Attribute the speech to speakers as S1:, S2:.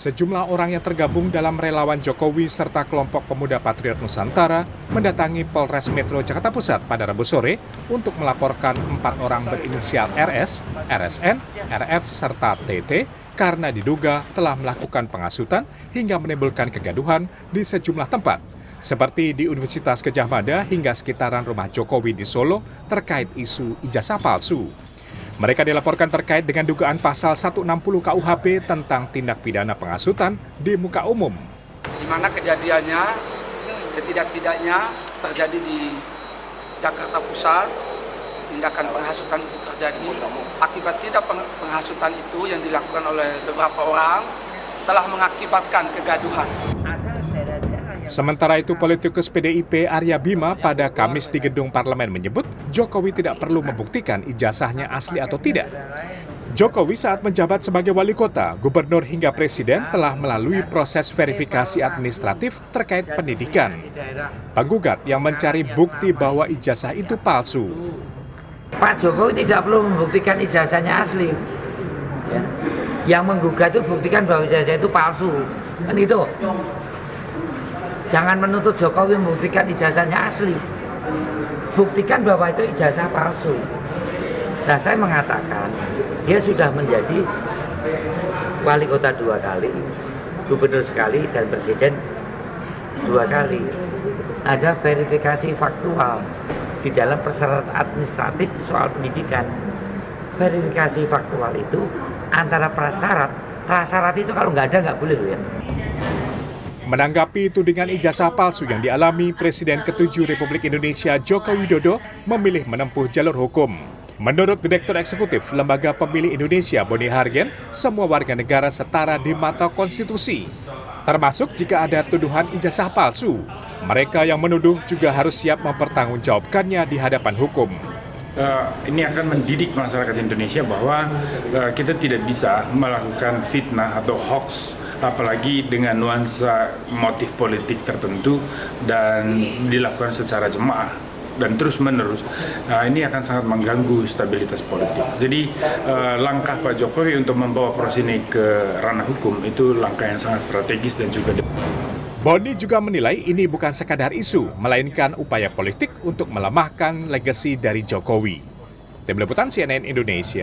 S1: Sejumlah orang yang tergabung dalam relawan Jokowi serta kelompok pemuda Patriot Nusantara mendatangi Polres Metro Jakarta Pusat pada Rabu sore untuk melaporkan 4 orang berinisial RS, RSN, RF, serta TT karena diduga telah melakukan pengasutan hingga menimbulkan kegaduhan di sejumlah tempat, seperti di Universitas Gadjah Mada hingga sekitaran rumah Jokowi di Solo terkait isu ijazah palsu. Mereka dilaporkan terkait dengan dugaan pasal 160 KUHP tentang tindak pidana pengasutan di muka umum.
S2: Di mana kejadiannya setidak-tidaknya terjadi di Jakarta Pusat, tindakan penghasutan itu terjadi. Akibat tindak penghasutan itu yang dilakukan oleh beberapa orang telah mengakibatkan kegaduhan.
S1: Sementara itu, politikus PDIP Arya Bima pada Kamis di gedung parlemen menyebut Jokowi tidak perlu membuktikan ijazahnya asli atau tidak. Jokowi saat menjabat sebagai wali kota, gubernur hingga presiden telah melalui proses verifikasi administratif terkait pendidikan. Penggugat yang mencari bukti bahwa ijazah itu palsu.
S3: Pak Jokowi tidak perlu membuktikan ijazahnya asli. Ya. Yang menggugat itu buktikan bahwa ijazah itu palsu. Kan itu. Jangan menuntut Jokowi membuktikan ijazahnya asli. Buktikan bahwa itu ijazah palsu. Nah, saya mengatakan dia sudah menjadi wali kota 2 kali, gubernur sekali, dan presiden 2 kali. Ada verifikasi faktual di dalam persyaratan administratif soal pendidikan. Verifikasi faktual itu antara prasyarat itu kalau nggak ada nggak boleh loh ya.
S1: Menanggapi tudingan ijazah palsu yang dialami, Presiden ke-7 Republik Indonesia Joko Widodo memilih menempuh jalur hukum. Menurut Direktur Eksekutif Lembaga Pemilih Indonesia Boni Hargen, semua warga negara setara di mata konstitusi. Termasuk jika ada tuduhan ijazah palsu, mereka yang menuduh juga harus siap mempertanggungjawabkannya di hadapan hukum.
S4: Ini akan mendidik masyarakat Indonesia bahwa kita tidak bisa melakukan fitnah atau hoax, apalagi dengan nuansa motif politik tertentu dan dilakukan secara jemaah dan terus-menerus. Ini akan sangat mengganggu stabilitas politik. Jadi langkah Pak Jokowi untuk membawa proses ini ke ranah hukum itu langkah yang sangat strategis dan juga
S1: Boni juga menilai ini bukan sekadar isu, melainkan upaya politik untuk melemahkan legasi dari Jokowi. Tim Liputan CNN Indonesia.